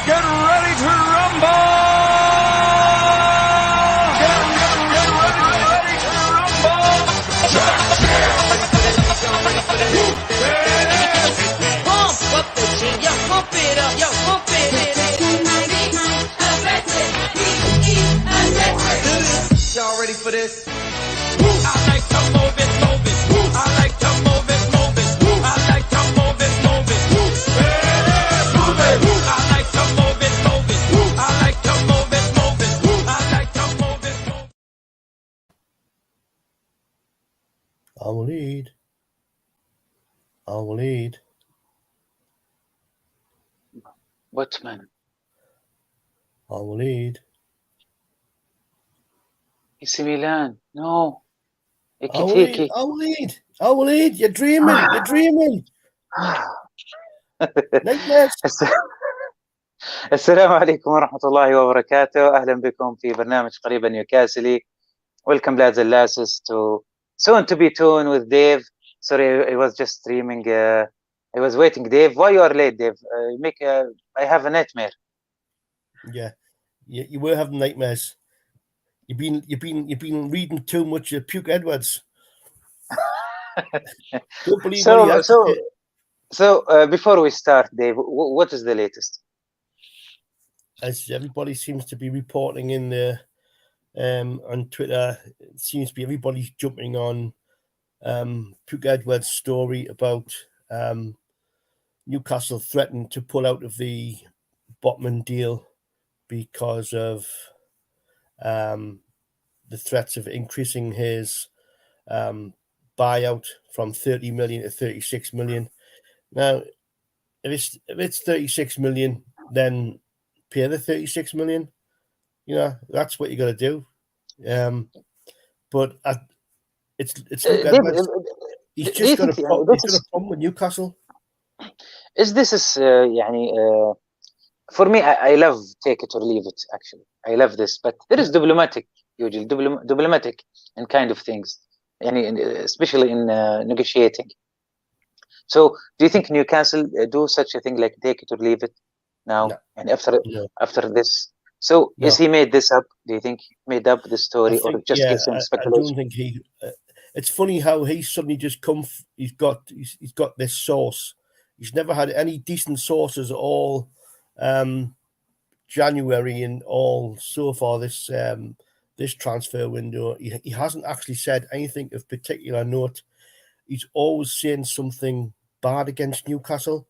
Get ready to rumble! Get ready to rumble! Pump up the G, yo, pump it up, yo, pump it. Y'all ready for this? I like to move it, move it. I like to move it, move it. I like to move it, move it. Move it. I like to move it, move it. I like to move it, move it. I like to move it, move it. وليد وليد وبوتمان وليد اي سي ميلان نو ايكيتي وليد you're dreaming السلام عليكم ورحمة الله وبركاته. أهلا بكم في برنامج قريبا نيوكاسلي. Welcome lads and lasses to soon to be toon with Dave. Sorry, I was just streaming. I was waiting. Dave, why you are late, Dave? I have a nightmare. Yeah, you were having nightmares. You've been reading too much of Puke Edwards. Don't believe what he has to say. So before we start, Dave, what is the latest? As everybody seems to be reporting in the on Twitter, it seems to be everybody's jumping on Puke Edwards' story about Newcastle threatened to pull out of the Botman deal because of the threats of increasing his buyout from 30 million to 36 million. Now, if it's 36 million, then pay the 36 million. You know, that's what you got to do. But it's he's just got a problem with Newcastle. Is this for me? I love take it or leave it. Actually, I love this, but there is usually diplomatic and kind of things, especially in negotiating. So, do you think Newcastle do such a thing like take it or leave it now? No. And after this, so is he made this up? Do you think he made up the story or just gives some speculation? I don't think he. It's funny how he suddenly just come. He's got this source. He's never had any decent sources at all. January and all so far this transfer window. He hasn't actually said anything of particular note. He's always saying something bad against Newcastle.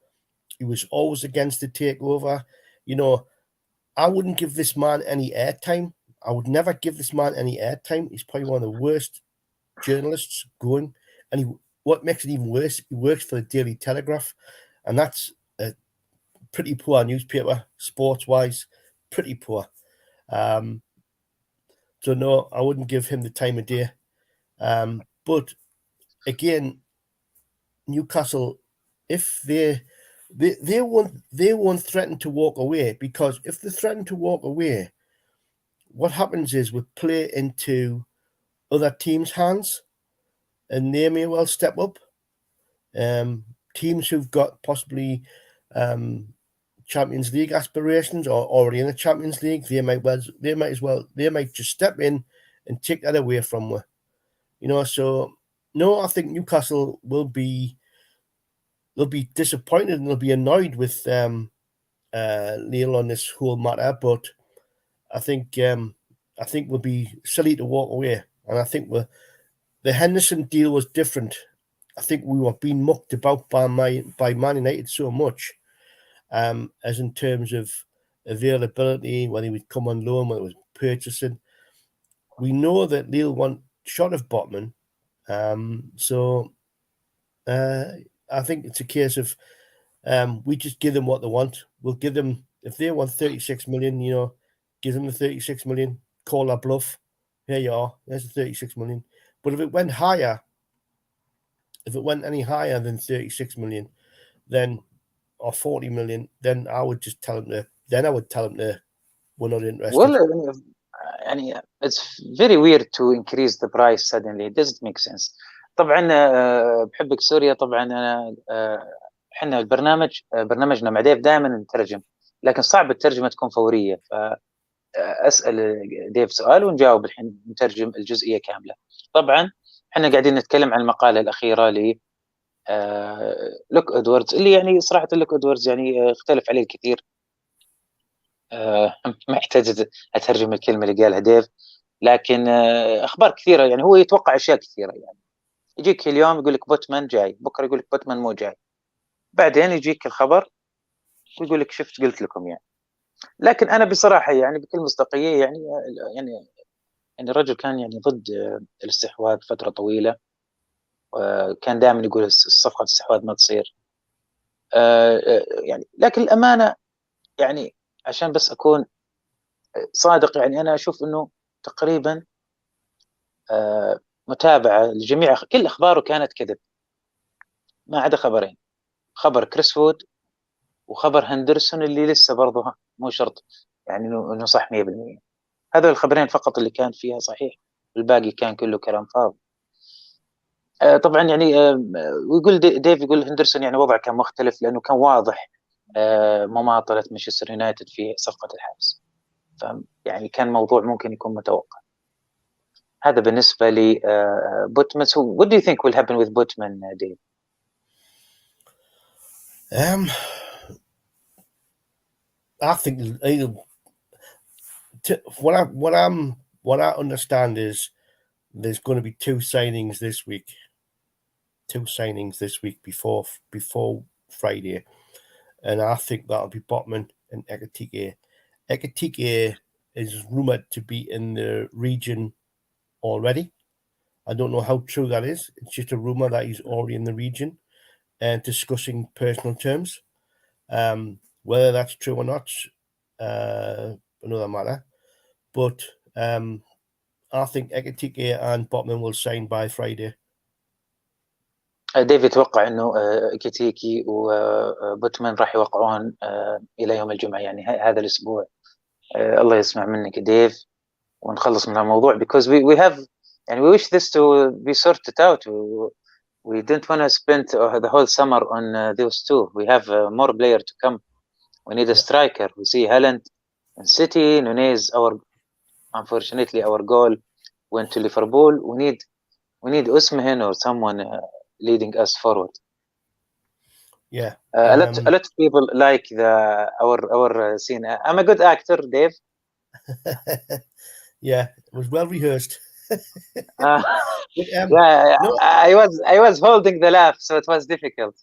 He was always against the takeover. You know, I wouldn't give this man any airtime. I would never give this man any airtime. He's probably one of the worst journalists going. And what makes it even worse, he works for the Daily Telegraph. And that's a pretty poor newspaper, sports-wise, pretty poor. So no, I wouldn't give him the time of day. But again, Newcastle, if they won't threaten to walk away, because if they threaten to walk away, what happens is we play into other teams' hands, and they may well step up. Teams who've got possibly Champions League aspirations or already in the Champions League, they might just step in and take that away from us. You know, so no, I think Newcastle they'll be disappointed and they'll be annoyed with Neil on this whole matter, but I think we'll be silly to walk away. And I think the Henderson deal was different. I think we were being mucked about by Man United so much, as in terms of availability, when he would come on loan, when it was purchasing. We know that Lille want shot of Botman. So I think it's a case of we just give them what they want. We'll give them, if they want 36 million, you know, give them the 36 million, call that bluff. Here you are, there's the 36 million. But if it went higher, if it went any higher than 36 million, then or 40 million, then I would just tell them to, we're not interested. Well, it's very weird to increase the price suddenly. It doesn't make sense. طبعا بحبك سوريا. طبعا انا احنا برنامجنا مع ديف دائما نترجم. لكن صعب الترجمه تكون فوريه. فاسال ديف سؤال ونجاوب الحين، نترجم الجزئيه كامله. طبعا احنا قاعدين نتكلم عن المقاله الاخيره ل لوك ادواردز، اللي يعني صراحه لوك ادواردز يعني اختلف عليه الكثير. ما يحتاج اترجم الكلمه اللي قالها ديف، لكن اخبار كثيره، يعني هو يتوقع اشياء كثيره. يعني يجيك اليوم يقول لك بوتمان جاي، بكره يقول لك بوتمان مو جاي، بعدين يجيك الخبر ويقول لك شفت قلت لكم يعني. لكن انا بصراحه يعني بكل مصداقيه يعني يعني الرجل كان يعني ضد الاستحواذ فتره طويله، كان دائما يقول الصفقه الاستحواذ ما تصير. يعني لكن الامانه يعني عشان بس اكون صادق، يعني انا اشوف انه تقريبا متابعه لجميع كل اخباره كانت كذب، ما عدا خبرين: خبر كريس وود وخبر هندرسون اللي لسه برضه مو شرط يعني انه صح 100%. هذول الخبرين فقط اللي كان فيها صحيح، الباقي كان كله كلام فاضي. طبعا يعني ويقول ديف يقول هندرسون يعني وضعه كان مختلف لانه كان واضح مماطله مانشستر يونايتد في صفقه الحارس، يعني كان موضوع ممكن يكون متوقع. هذا بالنسبه لي بوتمان. So what do you think will happen with Botman, Dave? I think what I understand is there's going to be two signings this week. Before Friday, and I think that'll be Botman and Ekitikee. Ekitikee is rumored to be in the region already. I don't know how true that is. It's just a rumor that he's already in the region and discussing personal terms. Whether that's true or not, another matter. But I think Ekitikee and Botman will sign by Friday. ديف يتوقع انه ايكيتيكي وبوتمان راح يوقعون الى يوم الجمعه، يعني هذا الاسبوع. الله يسمع منك ديف ونخلص من الموضوع because we have يعني we wish this to be sorted out. We didn't want to spend the whole summer on those two. We have more player to come. We need a striker. We see Haaland in City. Nunez, unfortunately our goal went to Liverpool. We need Usman or someone leading us forward. Yeah. A lot of people like our scene. I'm a good actor, Dave. Yeah, it was well rehearsed. Yeah, no. I was holding the laugh, so it was difficult.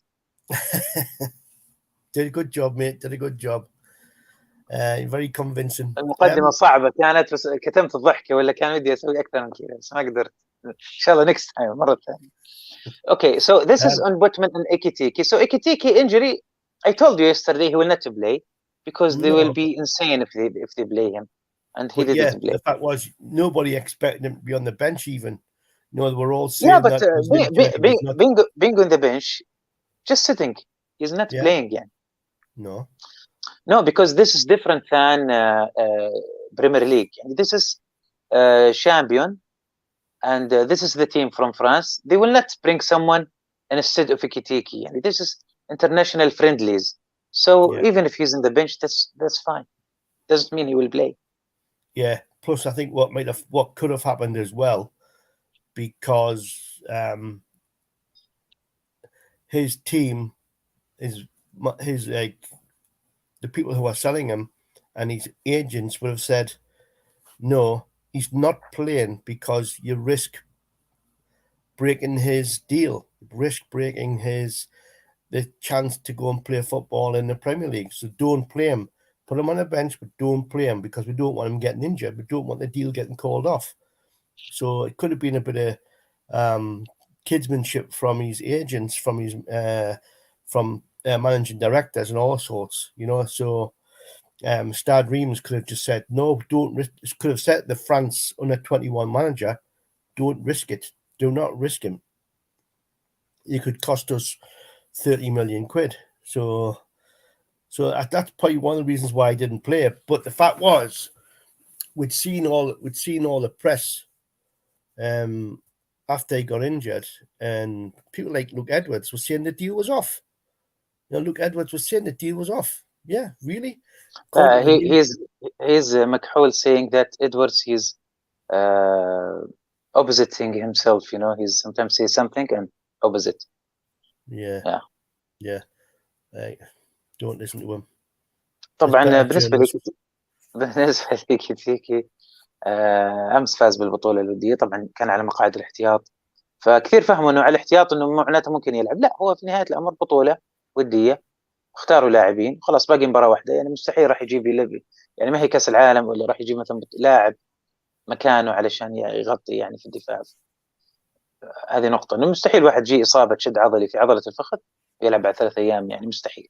Did a good job, mate. Did a good job. Very convincing. المقدمة صعبة كانت، بس كتمت الضحكة، ولا كان ودي أسوي أكثر من كذا بس ما قدرت. إن شاء الله next time مرة ثانية. Okay, so this is on Botman and Ekitikee. So Ekitikee injury, I told you yesterday he will not play because they will be insane if they play him, and he didn't play. The fact was nobody expected him to be on the bench even. You know, they were all saying but being on the bench, just sitting, he's not playing yet. No, because this is different than Premier League. This is champion, and this is the team from France. They will not bring someone instead of Ekitikee. This is international friendlies. So even if he's in the bench, that's fine. Doesn't mean he will play. Yeah. Plus, I think what could have happened as well, because his team his the people who are selling him and his agents would have said, no, he's not playing because you risk breaking his deal, risk breaking the chance to go and play football in the Premier League. So don't play him. Put him on the bench, but don't play him because we don't want him getting injured. We don't want the deal getting called off. So it could have been a bit of kidsmanship from his agents, from his managing directors and all sorts, you know. So Stade Reims could have just said, no, don't risk. Could have said the France under 21 manager, don't risk it. Do not risk him. You could cost us 30 million quid. So that's probably one of the reasons why I didn't play it. But the fact was, we'd seen all the press after he got injured, and people like Luke Edwards were saying the deal was off. You know, Luke Edwards was saying the deal was off. Yeah, really. According to news- He's McHole saying that Edwards he's oppositing himself. You know, he's sometimes say something and opposite. yeah, Yeah. yeah. Don't listen to him. طبعا better بالنسبة journalists. بالنسبة لكيتيكي أمس فاز بالبطولة الودية، طبعا كان على مقاعد الاحتياط، فكثير فهموا انه على الاحتياط انه معناته ممكن يلعب. لا، هو في نهايه الامر بطوله وديه، اختاروا لاعبين خلاص، باقي مباراه واحده، يعني مستحيل راح يجيب لي يعني ما هي كاس العالم ولا راح يجيب مثلا لاعب مكانه علشان يغطي يعني في الدفاع. هذه نقطه، انه مستحيل واحد يجي اصابه شد عضلي في عضله الفخذ يلعب بعد 3 ايام، يعني مستحيل،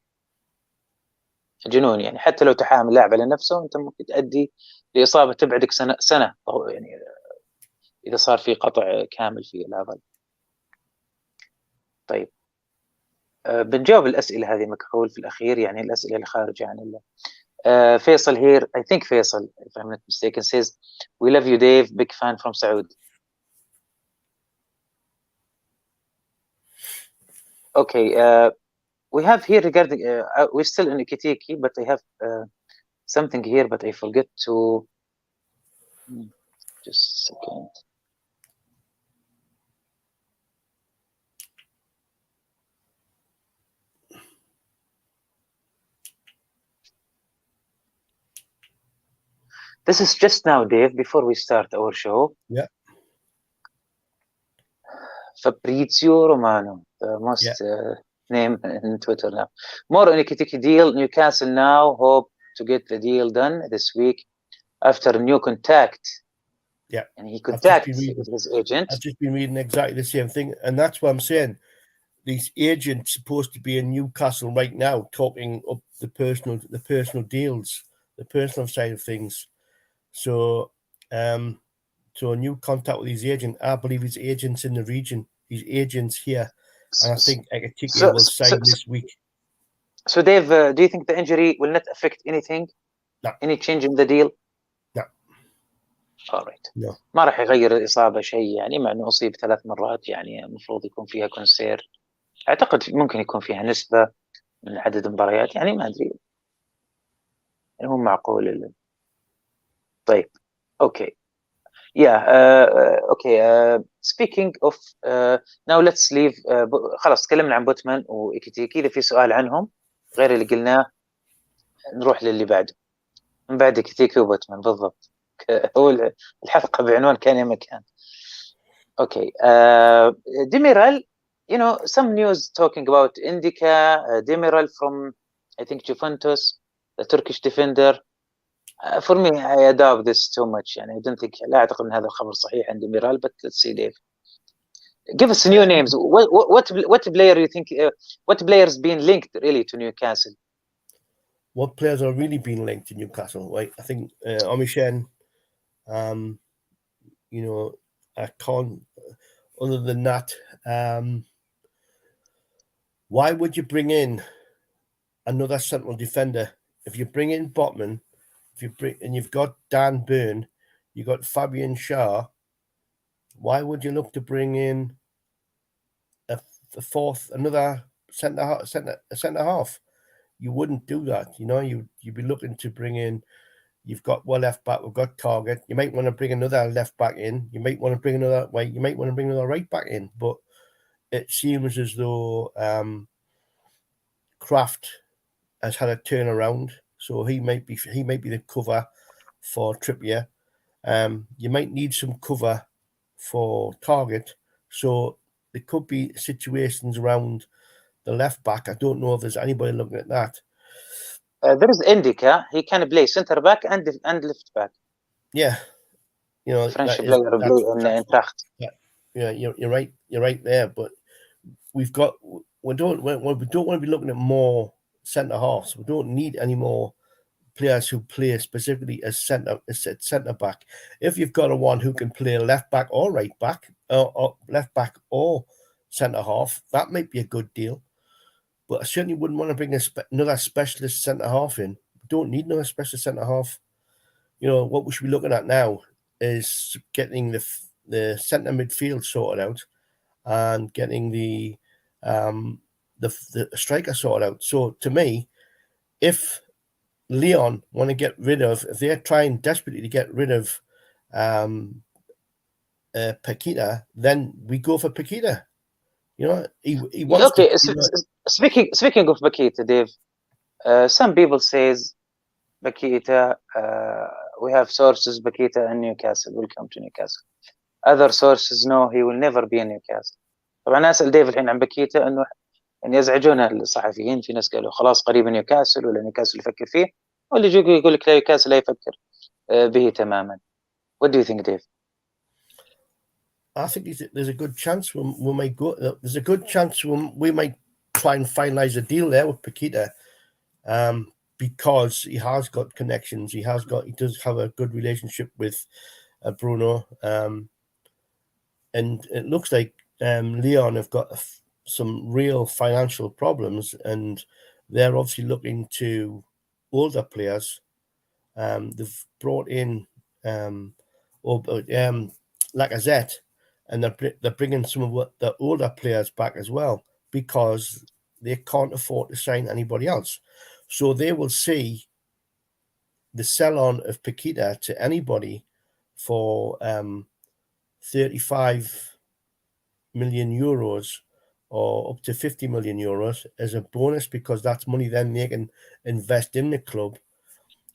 جنون يعني. حتى لو تحامل لاعب على نفسه انت ممكن تؤدي لاصابه تبعدك سنه يعني اذا صار في قطع كامل في العضله. طيب بنجاوب الأسئلة هذه مكحول في الأخير، يعني الأسئلة اللي خارجة عن الله. فيصل here, I think Faisal, if I'm not mistaken, says, we love you Dave, big fan from Saudi. Okay, we have here regarding, we're still in Ikitikki, but I have something here, but I forget to, just a second. This is just now, Dave, before we start our show. Yeah. Fabrizio Romano, the most name in Twitter now. More on Ikitikki deal. Newcastle now hope to get the deal done this week after a new contact. Yeah. And he contacts his agent. I've just been reading exactly the same thing. And that's what I'm saying. These agents supposed to be in Newcastle right now talking up the personal deals, the personal side of things. So so a new contact with his agent. I believe his agent's in the region. His agent's here. And I think Eikitike will sign this week. So Dave, do you think the injury will not affect anything? No. Any change in the deal? No. All right. No. ما راح يغير الإصابة شيء يعني، مع إنه أصيب 3 مرات، يعني المفروض يكون فيها كونسير. أعتقد ممكن يكون فيها نسبة من عدد المباريات، يعني ما أدري، يعني هو معقول. طيب أوكي. Yeah, okay. Speaking of, now let's leave. خلاص تكلمنا عن بوتمان وإيكيتيكي. إذا في سؤال عنهم غير اللي قلناه نروح للي بعده، من بعد إيكيتيكي وبوتمان بالضبط. هو الحلقة بعنوان كان ياماكان. Okay, Demiral, you know, some news talking about Indica, Demiral from, I think, Juventus, the Turkish defender. For me, I adopt this too much. يعني I don't think, لا أعتقد أن هذا الخبر صحيح عند ميرال, but let's see, Dave. Give us new names. What player you think? What players being linked really to Newcastle? What players are really being linked to Newcastle? Right, I think Omishen. You know, I can't. Other than that, why would you bring in another central defender if you bring in Botman? And you've got Dan Burn, you've got Fabian Schär. Why would you look to bring in another centre half? You wouldn't do that. You know, you'd be looking to bring in. You've got one left back. We've got Target. You might want to bring another left back in. You might want to bring another way. You might want to bring another right back in. But it seems as though Kraft has had a turnaround, so he might be the cover for Trippier. You might need some cover for Target, so there could be situations around the left back. I don't know if there's anybody looking at that. There is Indica. He can play centre back and left back. Yeah, you know, French player in Tracht. Yeah, you're right. You're right there. But we don't want to be looking at more centre halves. We don't need any more players who play specifically as centre back. If you've got a one who can play left back or right back, or left back or centre half, that might be a good deal. But I certainly wouldn't want to bring another specialist centre half in. We don't need another specialist centre half. You know, what we should be looking at now is getting the centre midfield sorted out and getting the striker sorted out. So to me, if Leon want to get rid of, if they're trying desperately to get rid of Paquita, then we go for Paquita. You know, he wants Okay, to. You know, speaking of Paquita, Dave, some people says Paquita, we have sources Paquita in Newcastle will come to Newcastle. Other sources no, he will never be in Newcastle. طبعا اسال ديف الحين عن باكيتا انه يعني يزعجون الصحفيين، في ناس قالوا خلاص قريب نيوكاسل ولا نيوكاسل يفكر فيه، واللي يجي يقول لك لا نيوكاسل لا يفكر به تماما. What do you think, Dave? I think there's a good chance we might go. There's a good chance we might try and finalize a deal there with Paquita, because he has got connections. He does have a good relationship with Bruno, and it looks like Leon have got some real financial problems, and they're obviously looking to older players. They've brought in Lacazette, and they're bringing some of the older players back as well, because they can't afford to sign anybody else. So they will see the sell-on of Paquita to anybody for 35 million euros or up to 50 million euros as a bonus, because that's money then they can invest in the club.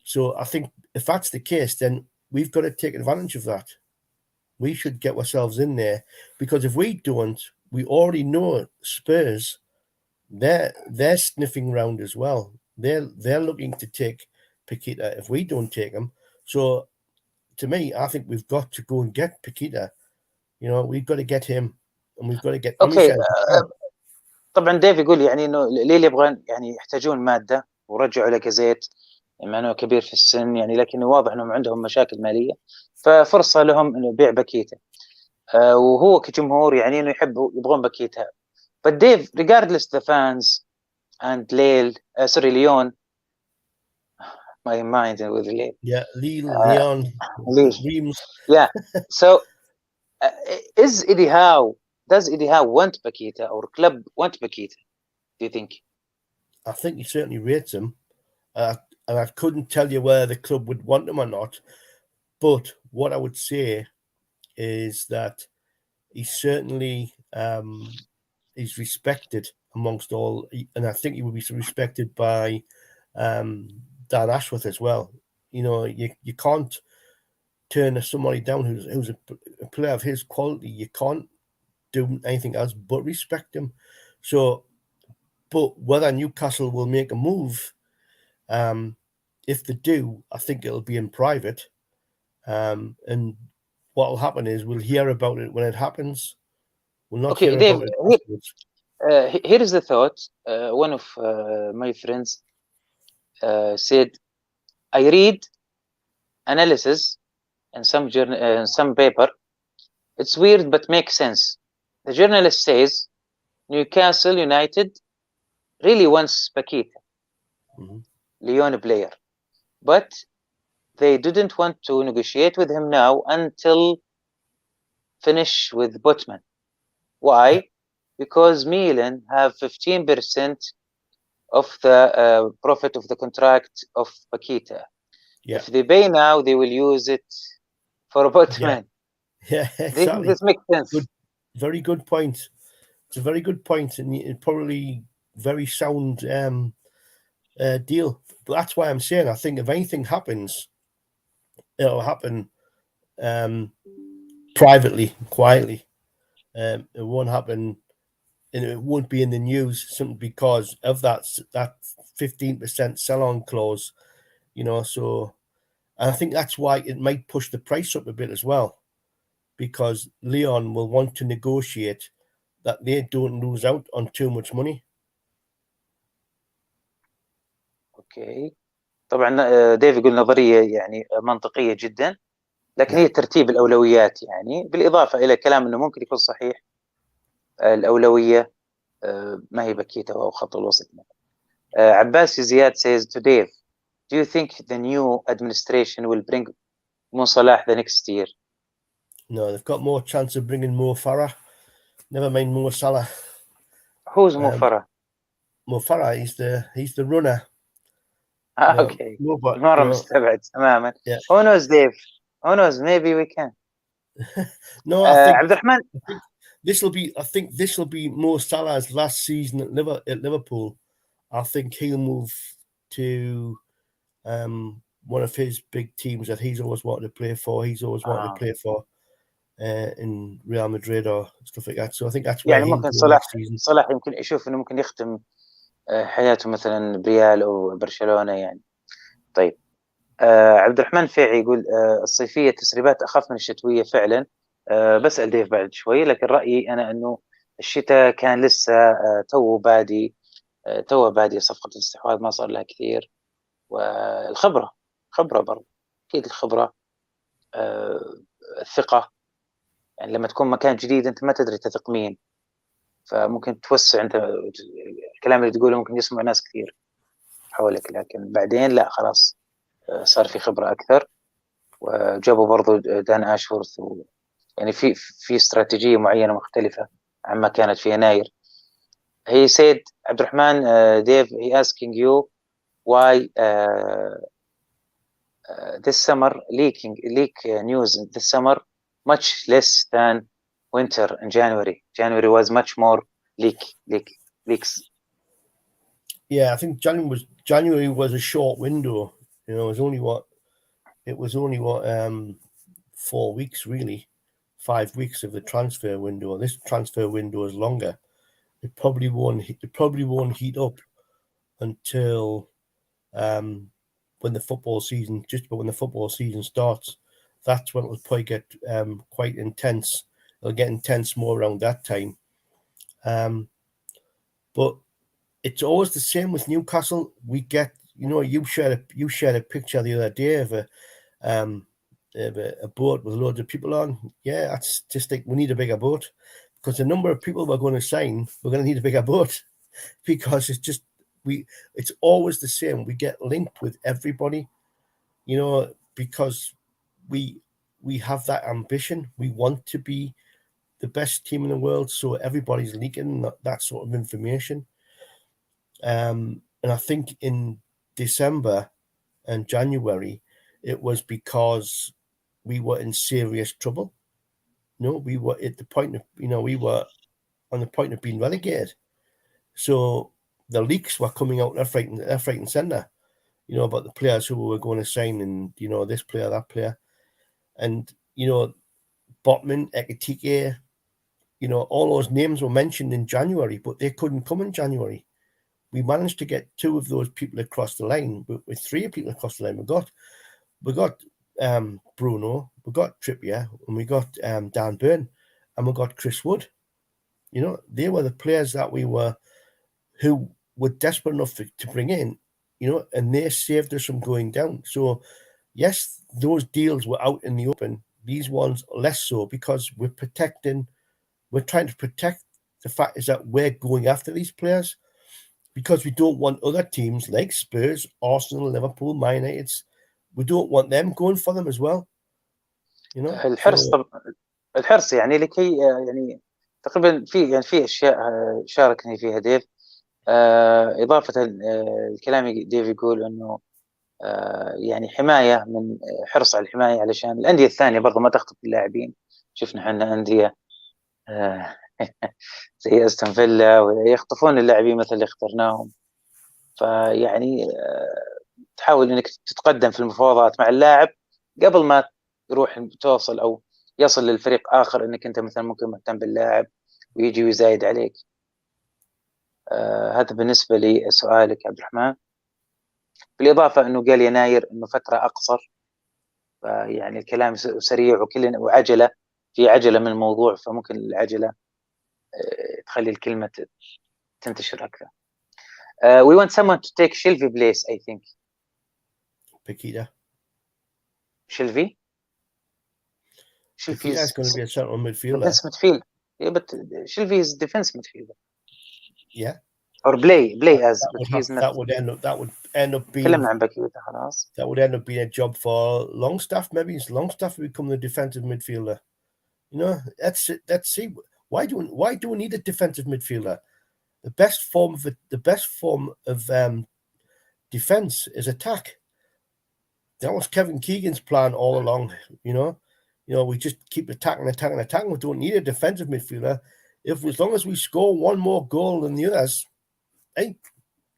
So I think if that's the case, then we've got to take advantage of that. We should get ourselves in there, because if we don't, we already know Spurs, they're sniffing around as well. They're looking to take Paquita if we don't take him. So to me, I think we've got to go and get Paquita. You know, we've got to get him, and we've got to get اوكي Michel. طبعا ديف يقول يعني انه ليه يبغون يعني يحتاجون ماده ورجعوا لاكازيت مع انه كبير في السن يعني، لكن واضح انهم عندهم مشاكل ماليه، ففرصه لهم انه يبيع باكيتا. وهو كجمهور يعني انه يبغون باكيتا. But Dave, regardless the fans and Leon, my mind with Lille. Yeah, Leon. Yeah. So does Eddie Howe want Paquita, or club want Paquita, do you think? I think he certainly rates him. And I couldn't tell you whether the club would want him or not. But what I would say is that he certainly is respected amongst all, and I think he would be respected by Dan Ashworth as well. You know, you can't turn somebody down who's a player of his quality. You can't do anything else but respect him. So, but whether Newcastle will make a move, if they do, I think it'll be in private. And what will happen is we'll hear about it when it happens. We'll not hear Dave, about it afterwards. here is the thought. One of my friends said, I read analysis in some paper. It's weird but makes sense. The journalist says Newcastle United really wants Paquita, Lyon player, but they didn't want to negotiate with him now until finish with Wobotman. Why? Because Milan have 15% of the profit of the contract of Paquita. Yeah. If they pay now, they will use it for Wobotman. Yeah, exactly. This makes sense. Good, very good point. It's a very good point, and probably very sound deal. But that's why I'm saying I think if anything happens, it'll happen privately, quietly. It won't happen, and it won't be in the news simply because of that 15% sell-on clause. You know, so and I think that's why it might push the price up a bit as well, because Leon will want to negotiate that they don't lose out on too much money. اوكي طبعا ديف يقول نظريه يعني منطقيه جدا، لكن هي ترتيب الاولويات يعني، بالاضافه الى كلام انه ممكن يكون صحيح الاولويه ما هي باكيتا او خط الوسط. عباس زياد says to Dave, do you think the new administration will bring Mo Salah the next year? No, they've got more chance of bringing Mo Farah. Never mind Mo Salah. Who's Mo Farah? Mo Farah, he's the runner. اوكي مره مستبعد تماما. Who knows Dave, who knows, maybe we can. No, I عبد الرحمن, think this will be Mo Salah's last season at Liverpool. I think he'll move to one of his big teams that he's always wanted to play for. He's always wanted to play for in Real Madrid or stuff like that. So I think that's where يعني ممكن صلاح يمكن يشوف انه ممكن يختم حياته مثلا بريال او برشلونة يعني. طيب عبد الرحمن فيعي يقول الصيفية تسريبات اخف من الشتوية فعلا. بسأل ديف بعد شوي، لكن رأيي انا انه الشتاء كان لسه تو بادي صفقة الاستحواذ، ما صار لها كثير، والخبرة برضه اكيد الخبرة، الثقة. يعني لما تكون مكان جديد انت ما تدري تثق مين، فممكن توسع انت الكلام اللي تقوله ممكن يسمع ناس كثير حولك، لكن بعدين لا خلاص صار في خبرة اكثر. وجابوا برضو دان اشورث يعني في استراتيجية معينة مختلفة عما كانت في يناير. He said, عبد الرحمن, Dave, he asking you why this summer leak news this summer much less than winter in January. January was much more leaks. Yeah, I think January was a short window. You know, it was only 4 weeks, really, 5 weeks of the transfer window. This transfer window is longer. It probably won't heat up until when the football season, just about when the football season starts. That's when it will probably get quite intense. It'll get intense more around that time. But it's always the same with Newcastle. We get, you know, you shared a picture the other day of a boat with loads of people on. Yeah, that's just like we need a bigger boat, because the number of people we're going to sign, we're going to need a bigger boat, because it's always the same. We get linked with everybody, you know, because we have that ambition. We want to be the best team in the world, so everybody's leaking that sort of information. And I think in December and January, it was because we were in serious trouble. No, we were at the point of, we were on the point of being relegated. So the leaks were coming out left, right, and centre, about the players who we were going to sign, and, this player, that player. And, Botman, Eikití, all those names were mentioned in January, but they couldn't come in January. We managed to get 2 of those people across the line, but with 3 people across the line, we got Bruno, we got Trippier, and we got Dan Burn, and we got Chris Wood. They were the players that who were desperate enough to bring in, and they saved us from going down. So, yes, those deals were out in the open. These ones less so, because we're trying to protect the fact is that we're going after these players, because we don't want other teams like Spurs, Arsenal, Liverpool, Man United, we don't want them going for them as well. الحرص يعني لكي يعني تقريبا في اشياء شاركني فيها ديف، اضافه الكلام ديف يقول انه يعني حمايه، من حرص على الحمايه علشان الانديه الثانيه برضو ما تخطف اللاعبين. شفنا احنا انديه زي استون فيلا ويخطفون اللاعبين مثل اللي اخترناهم. فيعني تحاول انك تتقدم في المفاوضات مع اللاعب قبل ما يروح توصل او يصل للفريق اخر، انك انت مثلا ممكن مهتم باللاعب ويجي ويزايد عليك. هذا بالنسبه لسؤالك عبد الرحمن. بالاضافه انه قال يناير انه فتره اقصر، فيعني الكلام سريع وعجله، في عجله من الموضوع، فممكن العجله تخلي الكلمه تنتشر اكثر. We want someone to take Shelby place, I think. Paqueta. Shelby is going to be a central midfielder. Defense midfielder. Yeah, but Shelby is defense midfielder. Yeah. Or play as, but he's not. That would end up being. تكلمنا عن باكيتا خلاص. That would end up being a job for Longstaff. Maybe Longstaff would become the defensive midfielder. Let's see. Why do we need a defensive midfielder? The best form of defense is attack. That was Kevin Keegan's plan all along. We just keep attacking. We don't need a defensive midfielder. As long as we score one more goal than the others, hey,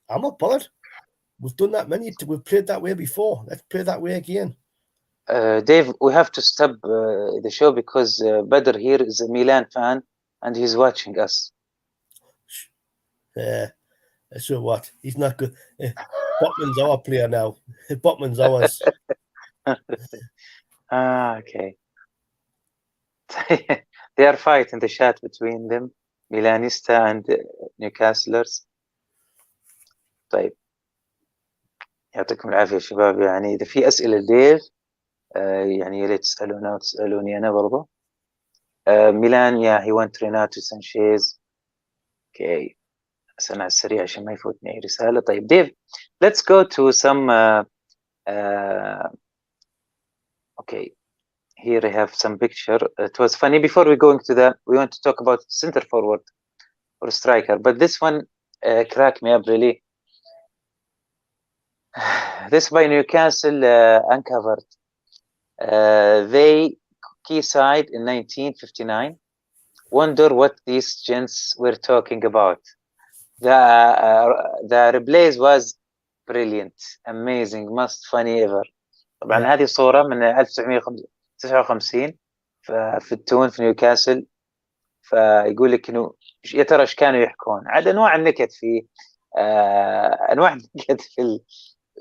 I'm up for it. We've done that we've played that way before. Let's play that way again. Dave, we have to stop the show because Badr here is a Milan fan and he's watching us. So what? He's not good. Botman's our player now. Botman's ours. Okay. They are fighting the chat between them, Milanista and Newcastlers. طيب يعطيكم العافية شباب. يعني إذا في أسئلة لديف يعني يا ليت تسألونا وتسألوني أنا برضه. ميلان he went Renato Sanchez. Okay. على السريع عشان ما يفوتني أي رسالة. طيب ديف, let's go to some okay, here I have some picture. It was funny. Before we go into that, we want to talk about center forward or striker, but this one cracked me up really. This by Newcastle uncovered. They quayside in 1959. Wonder what these gents were talking about. The replays was brilliant, amazing, most funny ever. طبعا هذه صورة من 1959 في التون في نيوكاسل. فيقول لك انه يا ترى ايش كانوا يحكون. عاد انواع النكت في انواع النكت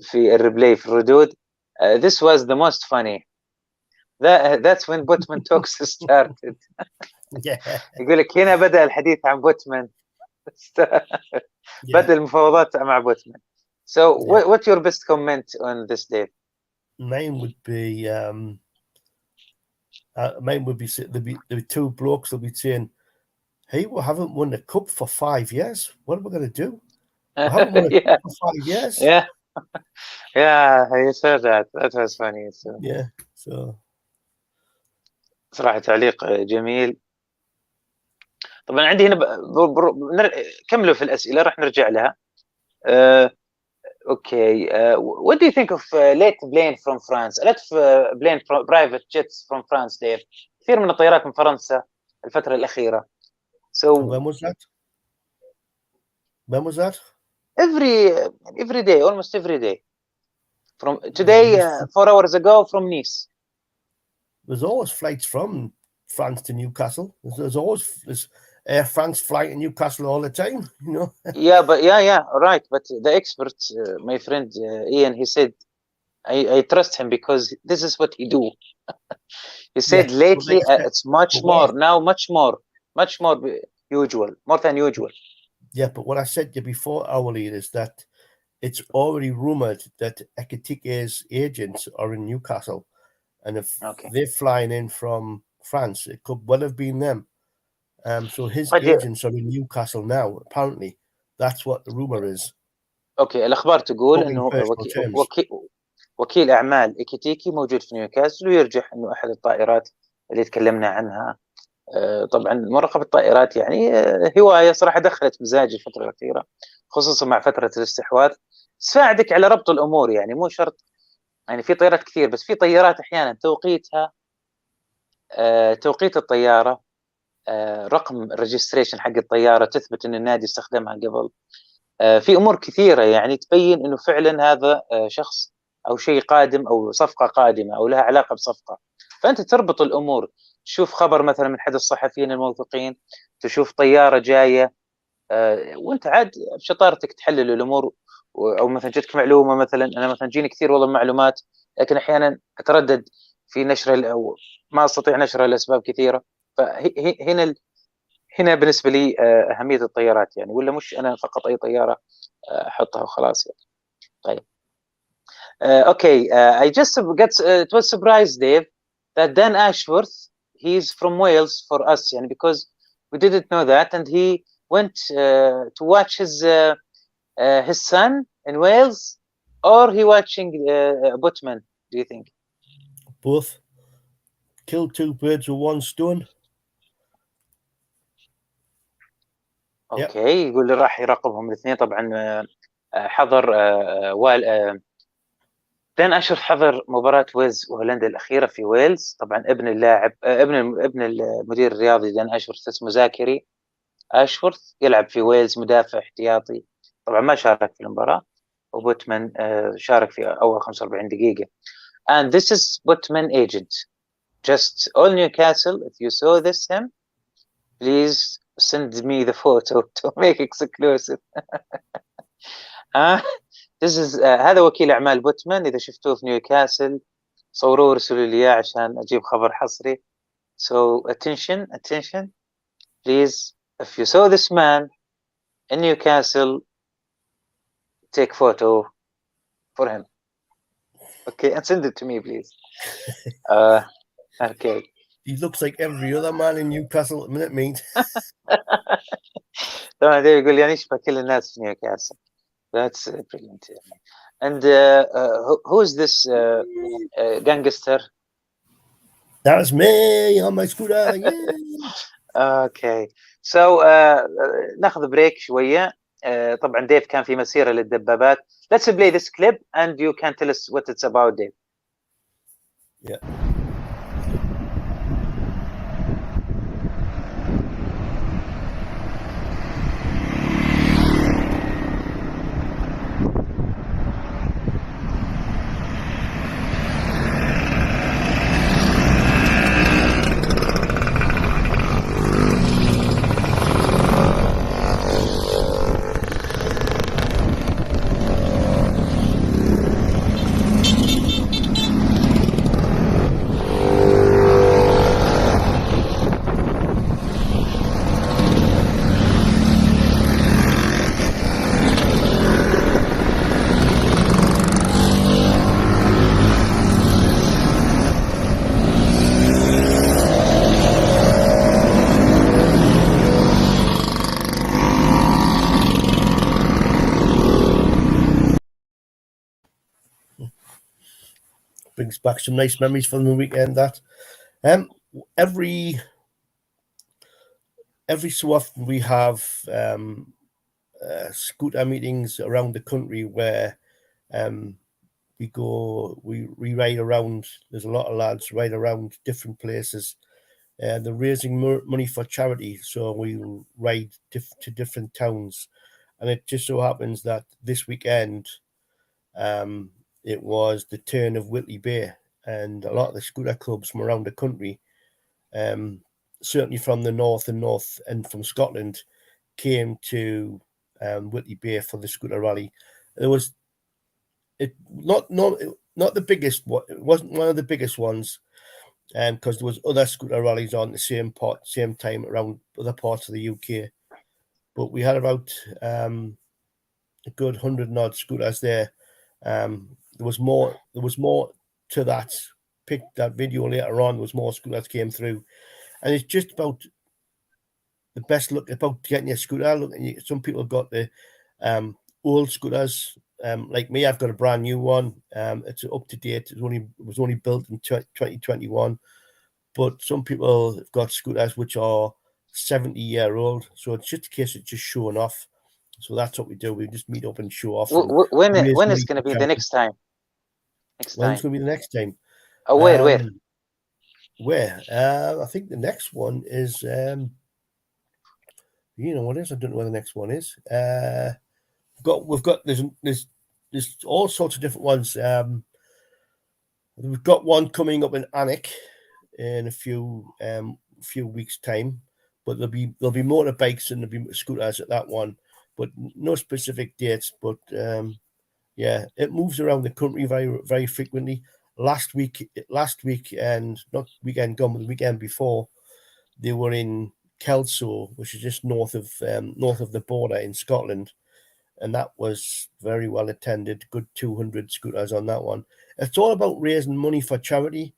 في الريبلاي في الردود. This was the most funny. That's when Botman talks started. يقول لك هنا بدأ الحديث عن بوتمان. بدأ المفاوضات مع بوتمان. So what's your best comment on this, Dave? Mine would be there'd be two blokes that'll be saying, "Hey, we haven't won the cup for 5 years. What are we going to do? We haven't won a cup for 5 years." Yeah, he said that. That was funny. So. Yeah, so صراحة تعليق جميل. طبعا عندي هنا كملوا في الأسئلة راح نرجع لها. Okay, what do you think of late plane from France? A lot of plane private jets from France, Dave. كثير من الطيارات من فرنسا الفترة الأخيرة. So when was that? When was that? Every day, almost every day. From today, 4 hours ago, from Nice. There's always flights from France to Newcastle. There's always Air France flying to Newcastle all the time, you know. Yeah, right. But the expert, my friend Ian, he said, I trust him because this is what he do. He said lately it's much more now, much more usual, more than usual. Yeah, but what I said to you before, hourly, is that it's already rumored that Eikiti's agents are in Newcastle, and if they're flying in from France, it could well have been them. So his agents are in Newcastle now. Apparently, that's what the rumor is. Okay, الأخبار تقول إنه وكيل أعمال ايكيتي موجود في نيوكاسل ويرجح إنه أحد الطائرات اللي تكلمنا عنها. طبعا مراقبة الطائرات يعني هواية صراحة دخلت مزاجي الفترة الأخيرة، خصوصا مع فترة الاستحواذ. تساعدك على ربط الأمور، يعني مو شرط يعني في طيارات كثير، بس في طيارات أحيانا توقيتها توقيت الطيارة، رقم الريجستريشن حق الطيارة تثبت إن النادي استخدمها قبل. في أمور كثيرة يعني تبين إنه فعلا هذا شخص أو شيء قادم أو صفقة قادمة أو لها علاقة بصفقة. فأنت تربط الأمور، تشوف خبر مثلا من أحد الصحفيين الموثوقين، تشوف طيارة جاية، وأنت عاد بشطارتك تحلل الأمور. أو مثلا جتك معلومة، مثلا أنا مثلا جيني كثير والله معلومات، لكن أحيانا أتردد في نشرها أو ما أستطيع نشرها لأسباب كثيرة. هنا بالنسبة لي أهمية الطيارات يعني، ولا مش أنا فقط أي طيارة أحطها وخلاص يعني. طيب okay, I just it was surprised, Dave, that Dan Ashworth, he's from Wales for us يعني, because we didn't know that, and he went to watch his son in Wales, or he watching Botman, do you think? Both. Kill two birds with one stone. اوكي يقول لي راح يراقبهم الاثنين. طبعا حضر دان أشرف حضر مباراة ويلز وهولندا الأخيرة في ويلز. طبعا ابن اللاعب ابن المدير الرياضي دان أشورث اسمه زاكري أشورث، يلعب في ويلز مدافع احتياطي. طبعا ما شارك في المباراة. وبوتمان شارك في أول 45 دقيقة. And this is Bootman agent. Just all Newcastle, if you saw this him, please send me the photo to make exclusive. This is هذا وكيل أعمال بوتمان. إذا شفتوه في نيوكاسل صوروه ورسلوا لي إياه عشان أجيب خبر حصري. So attention, please. If you saw this man in Newcastle, take photo for him. Okay, and send it to me, please. Okay. He looks like every other man in Newcastle at the minute, mate. طبعا ده يقول يعني يشبه كل الناس في نيوكاسل. That's brilliant. And who's this gangster? That's me on my scooter. Yeah. Okay. So ناخذ بريك شوية. طبعا ديف كان في مسيرة للدبابات. Let's play this clip and you can tell us what it's about, Dave. Yeah. Brings back some nice memories from the weekend. That every so often we have scooter meetings around the country where we ride around. There's a lot of lads ride around different places. They're raising money for charity, so we ride to different towns, and it just so happens that this weekend it was the turn of Whitley Bay, and a lot of the scooter clubs from around the country, certainly from the north and from Scotland, came to Whitley Bay for the scooter rally. Not the biggest one. It wasn't one of the biggest ones, because there was other scooter rallies on the same time around other parts of the UK. But we had about a good 100 and odd scooters there. There was more to that. Pick that video later on. There was more scooters came through, and it's just about the best look about getting your scooter. Look, some people have got the old scooters. Like me, I've got a brand new one. It's up to date. It was only built in 2021. But some people have got scooters which are 70-year-old. So it's just a case of just showing off. So that's what we do. We just meet up and show off. When is going to be the next time? When's going to be the next time? Oh, where? Where? I think the next one is, you know what it is? I don't know where the next one is. We've got there's all sorts of different ones. We've got one coming up in Alnwick in a few weeks' time, but there'll be motorbikes and there'll be scooters at that one, but no specific dates. But yeah, it moves around the country very, very frequently. Last week and not weekend gone, but the weekend before, they were in Kelso, which is just north of the border in Scotland, and that was very well attended. Good 200 scooters on that one. It's all about raising money for charity.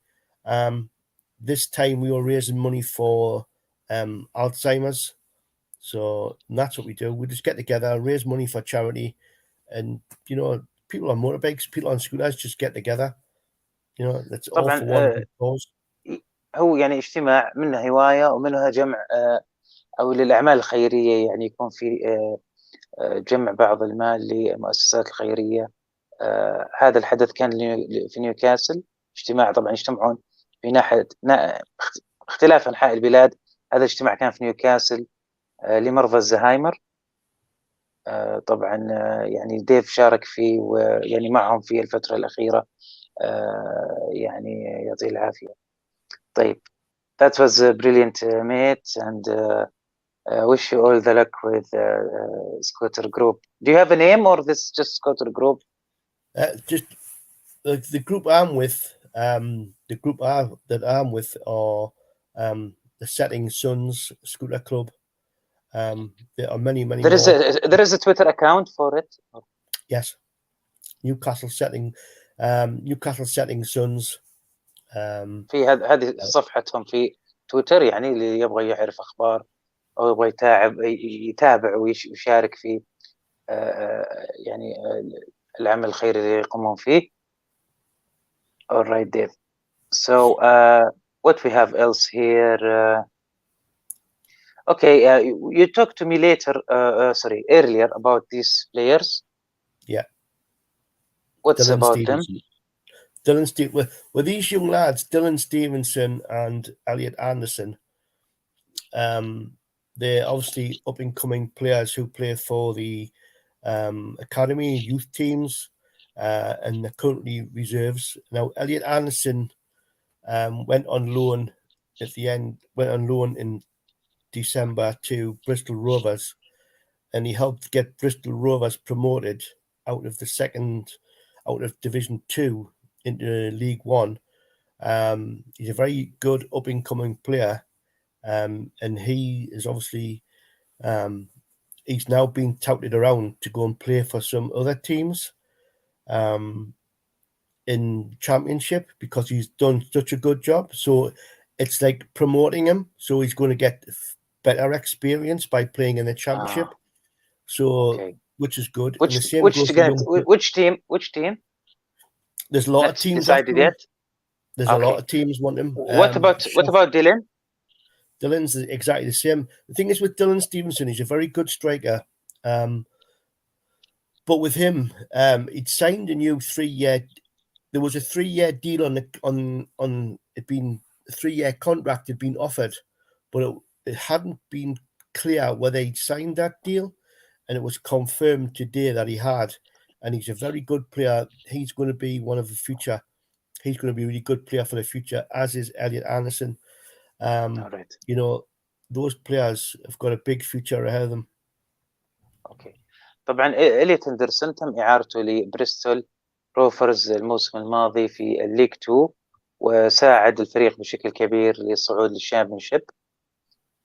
This time we were raising money for Alzheimer's, so that's what we do. We just get together, raise money for charity, and you know, people on motorbikes, people on scooters, just get together. You know, that's all for one cause. هو يعني اجتماع منه هواية ومنها جمع أو للأعمال الخيرية، يعني يكون في جمع بعض المال للمؤسسات الخيرية. هذا الحدث كان في نيوكاسل، اجتماع طبعا يجتمعون في ناحية اختلاف أنحاء البلاد. هذا الاجتماع كان في نيوكاسل لمرضى الزهايمر. طبعا يعني ديف شارك فيه ويعني معهم في الفترة الأخيرة، يعني يعطيه العافية. طيب that was brilliant mate, and wish you all the luck with Scooter Group. Do you have a name or this just Scooter Group? Just the group I'm with, that I'm with are the Setting Suns Scooter Club. There are many more. There is a Twitter account for it. Yes, Newcastle Setting Suns. في هذه صفحتهم في تويتر، يعني اللي يبغى يعرف أخبار أو يبغى يتابع ويشارك في يعني العمل الخيري اللي يقومون فيه. All right, Dave. So what we have else here? Okay, you talked to me earlier about these players. Yeah. What's Dylan about Stevenson. them? Well, these young lads, Dylan Stevenson and Elliot Anderson, they're obviously up and coming players who play for the academy youth teams, and they're currently reserves. Now, Elliot Anderson went on loan in December to Bristol Rovers, and he helped get Bristol Rovers promoted out of Division 2 into League 1. He's a very good up and coming player, and he is obviously he's now been touted around to go and play for some other teams in Championship because he's done such a good job. So it's like promoting him, so he's going to get better experience by playing in the Championship. So Okay. which is good. Which team? There's a lot Not of teams decided yet. There's a lot of teams want him. What about Dylan? Dylan's exactly the same. The thing is with Dylan Stevenson, he's a very good striker. But with him, he'd signed a new 3-year. There was a 3-year deal on it being a 3-year contract had been offered, but it hadn't been clear whether he'd signed that deal, and it was confirmed today that he had. And he's a very good player. He's going to be one of the future. He's going to be a really good player for the future, as is Elliot Anderson. All right. You know, those players have got a big future ahead of them. Okay. طبعا إليوت أندرسون تم إعارته لبريستول روفرز الموسم الماضي في الليج 2، وساعد الفريق بشكل كبير للصعود للشامبيونشيب.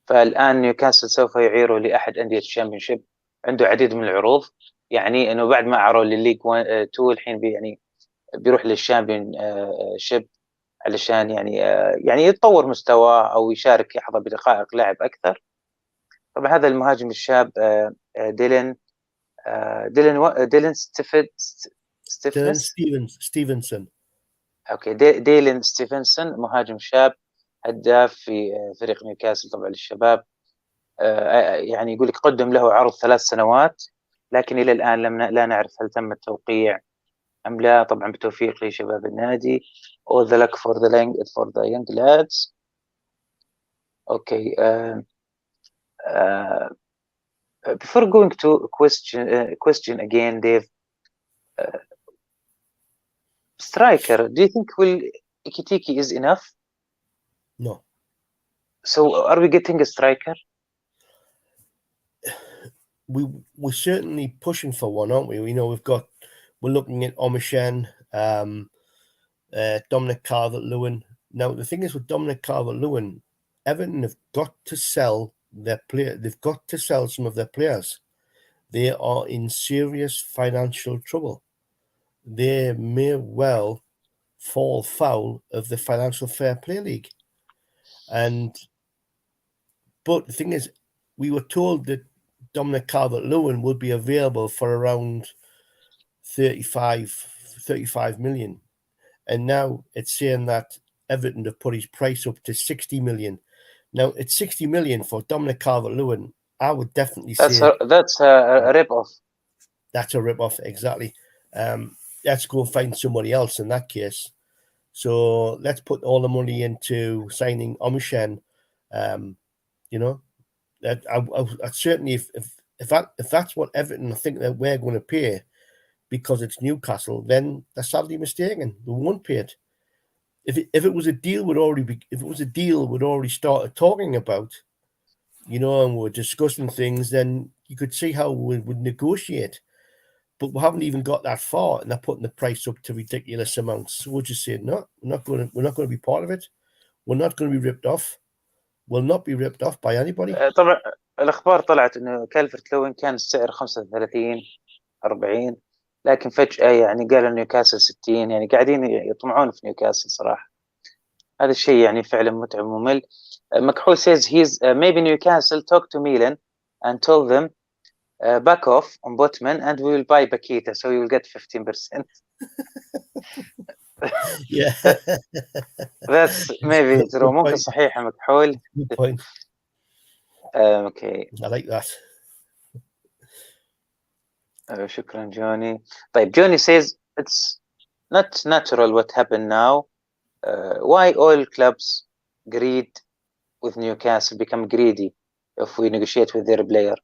فالآن نيوكاسل سوف يعيره لأحد أندية الشامبيونشيب. عنده عديد من العروض، يعني إنه بعد ما أعاره للليج 2 الحين يعني بيروح للشامبيونشيب علشان يعني يتطور مستواه أو يشارك يحظى بدقائق لعب أكثر. طبعا هذا المهاجم الشاب ديلين ستيفنسون. اوكي، ديلين ستيفنسون مهاجم شاب هداف في فريق نيوكاسل طبعا للشباب. يعني يقول لك قدم له عرض 3 سنوات، لكن الى الان لا نعرف هل تم التوقيع ام لا. طبعا بتوفيق لشباب النادي. all the luck for the young lads. Okay, before going to question again, Dave, striker, do you think Eikitي is enough? No. So are we getting a striker? We're certainly pushing for one, aren't we? You know, we're looking at Omishen, Dominic Calvert-Lewin. Now the thing is with Dominic Calvert-Lewin, Everton have got to sell their player. They've got to sell some of their players. They are in serious financial trouble. They may well fall foul of the Financial Fair Play League. But the thing is, we were told that Dominic Calvert-Lewin would be available for around 35 million. And now it's saying that Everton have put his price up to 60 million. Now, it's 60 million for Dominic Calvert-Lewin. I would definitely That's say a rip-off. that's a rip-off, exactly. Let's go find somebody else in that case. So let's put all the money into signing Omishen. You know, that I certainly if that's what Everton think that we're going to pay because it's Newcastle, then they're sadly mistaken. We won't pay it. If it was a deal we'd already started talking about, you know, and we're discussing things, then you could see how we would negotiate. But we haven't even got that far, and they're putting the price up to ridiculous amounts. So we'll just say, no, we're not going to be part of it. We're not going to be ripped off. We'll not be ripped off by anybody. طبعا الأخبار طلعت إنه كالفرت لوين كان السعر 35 40، لكن فجأة يعني قالوا نيوكاسل 60. يعني قاعدين يطمعون في نيوكاسل صراحة. هذا الشيء يعني فعلا متعب وممل. مكحول says maybe Newcastle talked to Milan and told them back off on Botman and we will buy Bakita, so you will get 15%. Yeah. That's maybe true. ممكن صحيح يا مكحول. Good point. Okay. I like that. شكرا جوني. طيب جوني says it's not natural what happened now. Why all clubs greed with Newcastle become greedy if we negotiate with their player?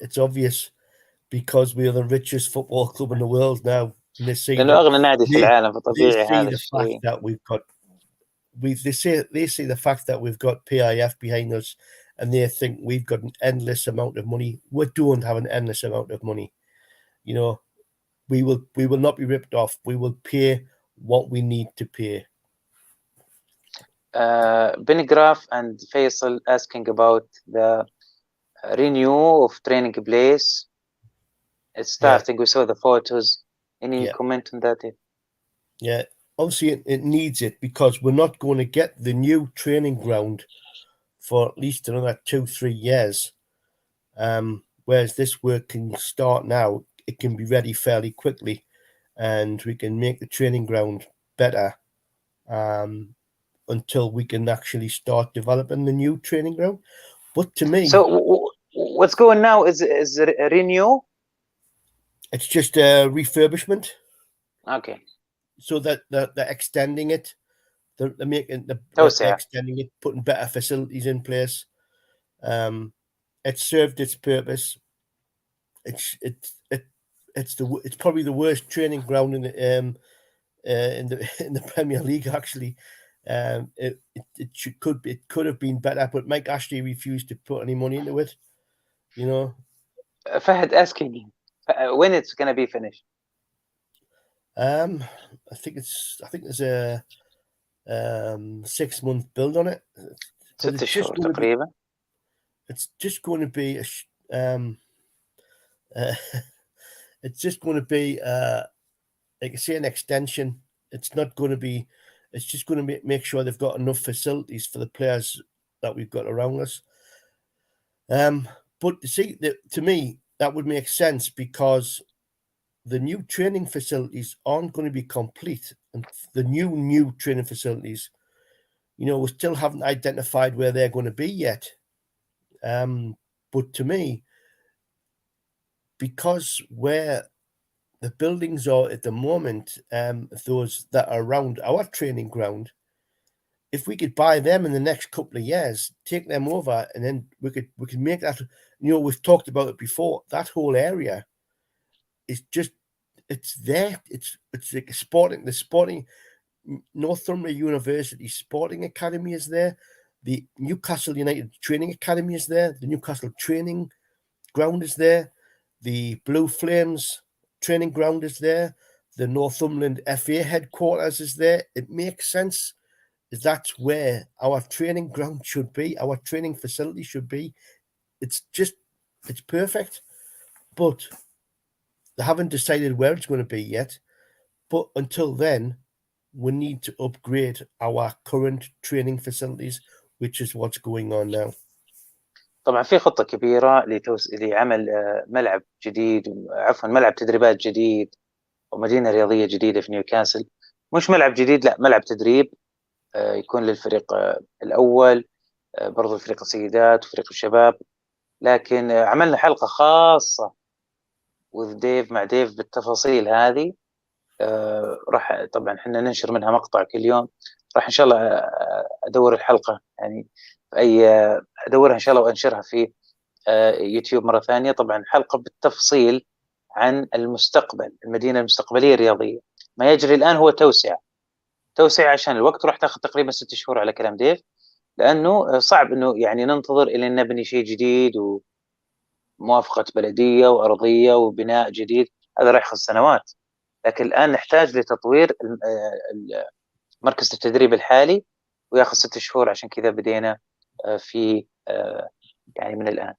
It's obvious because we are the richest football club in the world now. And they see لأنه أغنى نادي في العالم فطبيعي هذا الشيء. that we've got. They see the fact that we've got PIF behind us, and they think we've got an endless amount of money. We don't have an endless amount of money. You know, we will not be ripped off. We will pay what we need to pay. Benigraph and Faisal asking about the renew of training place. It's starting. We saw the photos. Any comment on that? Yeah, obviously it needs it because we're not going to get the new training ground for at least another 2-3 years. Whereas this work can start now, it can be ready fairly quickly, and we can make the training ground better until we can actually start developing the new training ground. But to me, so what's going now is a renew. It's just a refurbishment. Okay. So that they're extending it. They're making extending it, putting better facilities in place. It served its purpose. It's probably the worst training ground in the Premier League. Actually, it could have been better, but Mike Ashley refused to put any money into it. You know. Fahad asking when it's going to be finished. I think there's a 6-month build on it. It's just going to be it's just going to be like I say, an extension. It's not going to be. It's just going to make sure they've got enough facilities for the players that we've got around us. But see, to me, that would make sense because the new training facilities aren't going to be complete, and the new training facilities, you know, we still haven't identified where they're going to be yet. But to me, because where the buildings are at the moment, those that are around our training ground, if we could buy them in the next couple of years, take them over, and then we could make that. You know, we've talked about it before. That whole area is just, it's there. It's like the sporting Northumberland University Sporting Academy is there. The Newcastle United Training Academy is there. The Newcastle Training Ground is there. The Blue Flames Training Ground is there. The Northumberland FA headquarters is there. It makes sense. That's where our training ground should be. Our training facility should be. It's perfect. But they haven't decided where it's going to be yet. But until then, we need to upgrade our current training facilities, which is what's going on now. طبعا في خطة كبيرة لعمل ملعب جديد، عفوا ملعب تدريبات جديد ومدينة رياضية جديدة في نيوكاسل. مش ملعب جديد، لا ملعب تدريب يكون للفريق الأول، برضو فريق السيدات وفريق الشباب. لكن عملنا حلقة خاصة with ديف مع ديف بالتفاصيل هذه. راح طبعا احنا ننشر منها مقطع كل يوم. راح ان شاء الله ادور الحلقة يعني ادورها ان شاء الله وانشرها في يوتيوب مرة ثانية. طبعا حلقة بالتفصيل عن المستقبل، المدينة المستقبلية الرياضية. ما يجري الآن هو توسعة عشان الوقت، راح تاخذ تقريبا 6 شهور على كلام ديف، لأنه صعب إنه يعني ننتظر إلى نبني شيء جديد وموافقة بلدية وأرضية وبناء جديد، هذا راح ياخذ سنوات. لكن الآن نحتاج لتطوير مركز التدريب الحالي، وياخذ 6 شهور. عشان كذا بدينا في يعني من الآن.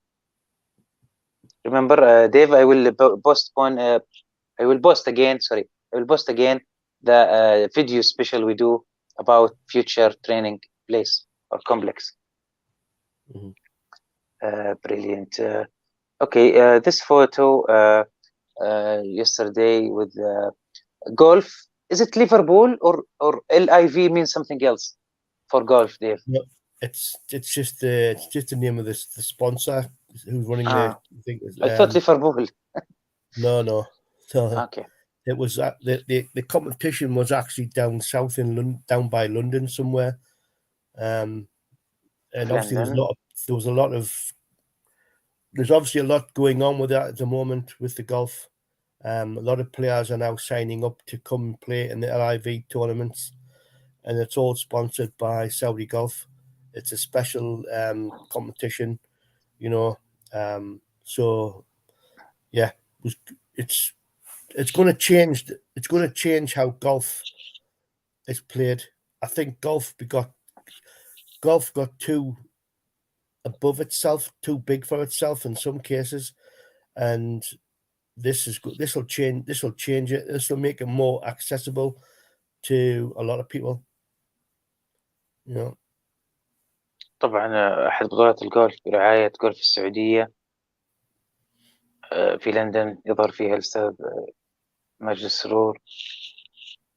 Remember, Dave, I will post again the video special we do about future training place or complex. Brilliant. Okay, this photo yesterday with golf. Is it Liverpool or LIV means something else for golf, Dave? No, it's just the name of the sponsor who's running the thing. I thought Liverpool. No. Okay. It was the competition was actually down south in down by London somewhere, and obviously there's obviously a lot going on with that at the moment with the golf. A lot of players are now signing up to come and play in the LIV tournaments, and it's all sponsored by Saudi Golf. It's a special competition, you know. So yeah, it's going to change. It's going to change how golf is played. I think golf got too above itself, too big for itself in some cases, and this will change it. This will make it more accessible to a lot of people. You know. طبعا أحد بطولات الجولف برعاية جولف السعودية في لندن، يظهر فيها الأستاذ ماجد السرور،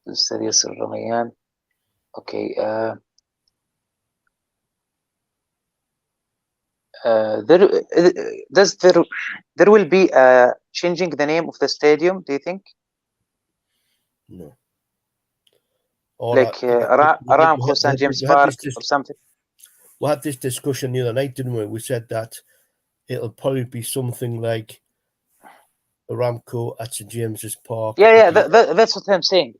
الأستاذ ياسر الرميان. Okay. There will be changing the name of the stadium, do you think? No. Like Aramco St. James Park or something? We had this discussion the other night, didn't we? We said that it'll probably be something like Aramco at St. James's Park. Yeah, that's what I'm saying.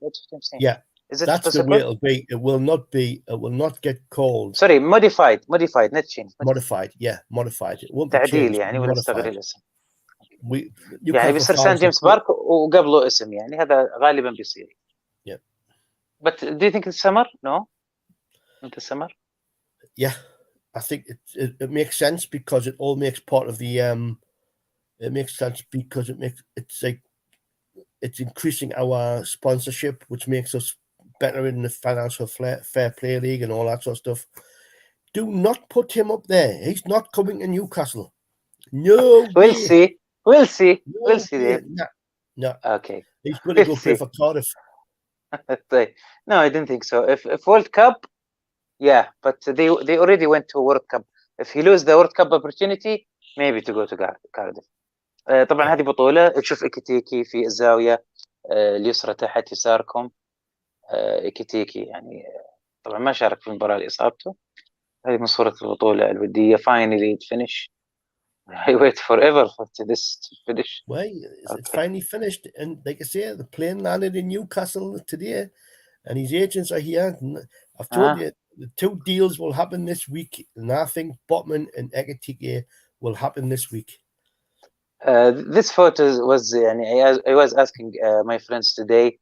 Yeah. Is it that's the way it'll be. It will not get called. Sorry, modified, not changed. Modified. It won't be تعديل changed. يعني ولا نستغل الاسم. يعني بيصير سان جيمس بارك وقبله اسم، يعني هذا غالبا بيصير. Yeah. But do you think it's summer? No. Not the summer. Yeah, I think it makes sense because it all makes part of the It makes sense because it's increasing our sponsorship, which makes us better in the financial fair play league and all that sort of stuff. Do not put him up there. He's not coming to Newcastle. No, we'll see. No. Okay. He's going to go play for Cardiff. No, I didn't think so. If World Cup, yeah, but they already went to World Cup. If he lose the World Cup opportunity, maybe to go to Cardiff. طبعا هذه بطولة تشوف ايكيتي في الزاوية اليسرى تحت يساركم. ايكيتي يعني طبعا ما شارك في المباراة لإصابته. هذه من صورة البطولة الودية. Finally it finished. I wait forever for this to finish. Well, it's finally finished, and like I say, the plane landed in Newcastle today, and his agents are here. I've told you the 2 deals will happen this week, and I think Botman and Eikiti will happen this week. This photo was يعني I was asking my friends today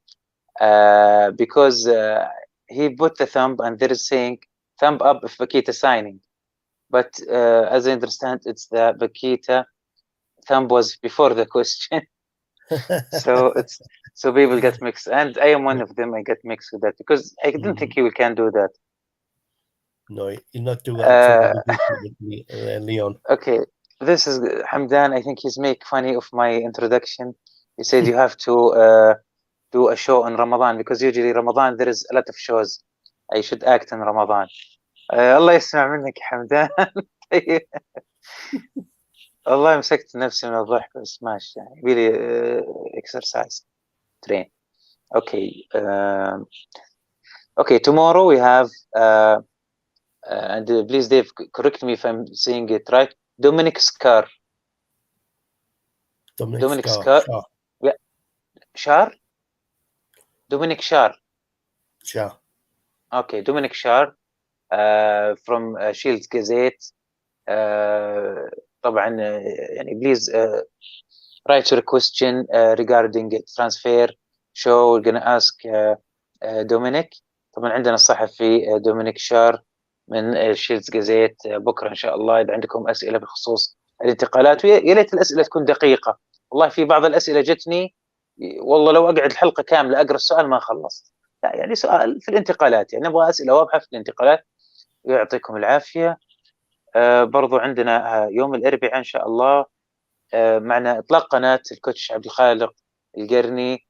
because he put the thumb and there is saying thumb up if Bakita signing, but as I understand it's the Bakita thumb was before the question. so people get mixed, and I am one of them. I get mixed with that because I didn't think he can do that. No, he'll not do that. Leon. Okay. This is Hamdan. I think he's make funny of my introduction. He said you have to do a show in Ramadan because usually Ramadan there is a lot of shows. I should act in Ramadan. الله يسمع منك حمدان. والله مسكت نفسي من الضحك بس ماشي يعني يبيلي exercise train. Okay. Okay, tomorrow we have and please Dave correct me if I'm saying it right. Dominic Scar. Dominic Scar. Yeah. Shar. Dominic Shar. Shar. Okay, Dominic Shar from Shields Gazette. طبعا يعني please write your question regarding transfer show. We're gonna ask Dominic. طبعا عندنا الصحفي دومينيك شار من شيلدز جازيت. بكره ان شاء الله اذا عندكم اسئله بخصوص الانتقالات، ويا ليت الاسئله تكون دقيقه. والله في بعض الاسئله جتني والله لو اقعد الحلقه كامله اقرا السؤال ما خلصت. لا يعني سؤال في الانتقالات، يعني نبغى اسئله واضحه في الانتقالات. يعطيكم العافيه. برضو عندنا يوم الاربعاء ان شاء الله معنا اطلاق قناه الكوتش عبد الخالق القرني،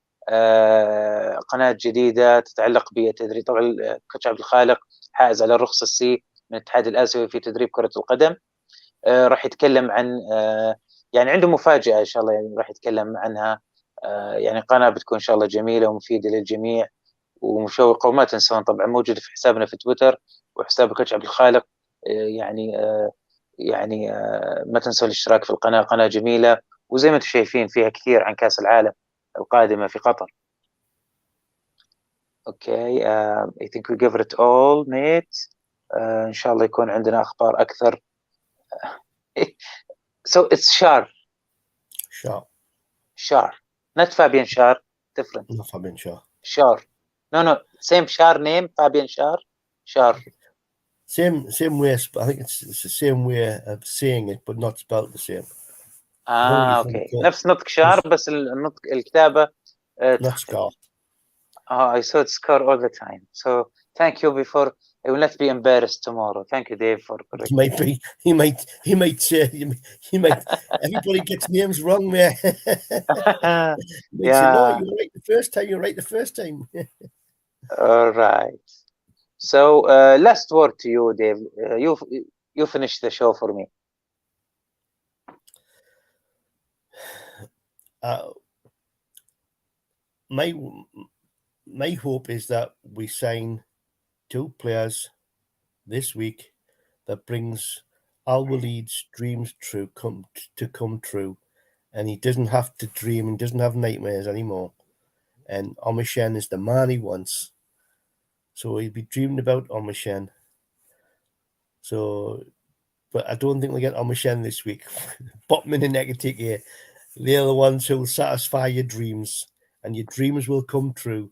قناه جديده تتعلق بالتدريب. طبعا الكوتش عبد الخالق حائز على الرخصه السي من الاتحاد الاسيوي في تدريب كره القدم. راح يتكلم عن يعني عنده مفاجاه ان شاء الله يعني راح يتكلم عنها. يعني قناه بتكون ان شاء الله جميله ومفيده للجميع ومشوقه. وما تنسون طبعا موجوده في حسابنا في تويتر وحساب الكوتش عبد الخالق. يعني ما تنسوا الاشتراك في القناه، قناه جميله وزي ما انتم شايفين فيها كثير عن كاس العالم القادمه في قطر. اوكي I think we give it all mate. ان شاء الله يكون عندنا اخبار اكثر. So it's Shar not Fabian Shar, different. Not Fabian Shar. Shar. No same Shar name, Fabian Shar. Same way, I think it's the same way of saying it but not spelled the same. اوكي نفس نطق شار بس النطق الكتابه not Scar. I saw it Scar all the time. So thank you. Before I will not be embarrassed tomorrow. Thank you, Dave, for correcting. He might everybody gets names wrong there. Yeah. No, you're right the first time. You're right the first time. All right. So last word to you, Dave. You finish the show for me. My hope is that we sign 2 players this week that brings Al Waleed's dreams come true, and he doesn't have to dream and doesn't have nightmares anymore. And Omishen is the man he wants, so he'll be dreaming about Omishen. So, but I don't think we'll get Omishen this week. Botman and Eikيtí, they're the ones who will satisfy your dreams, and your dreams will come true.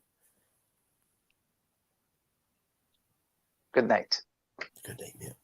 Good night. Good night, yeah.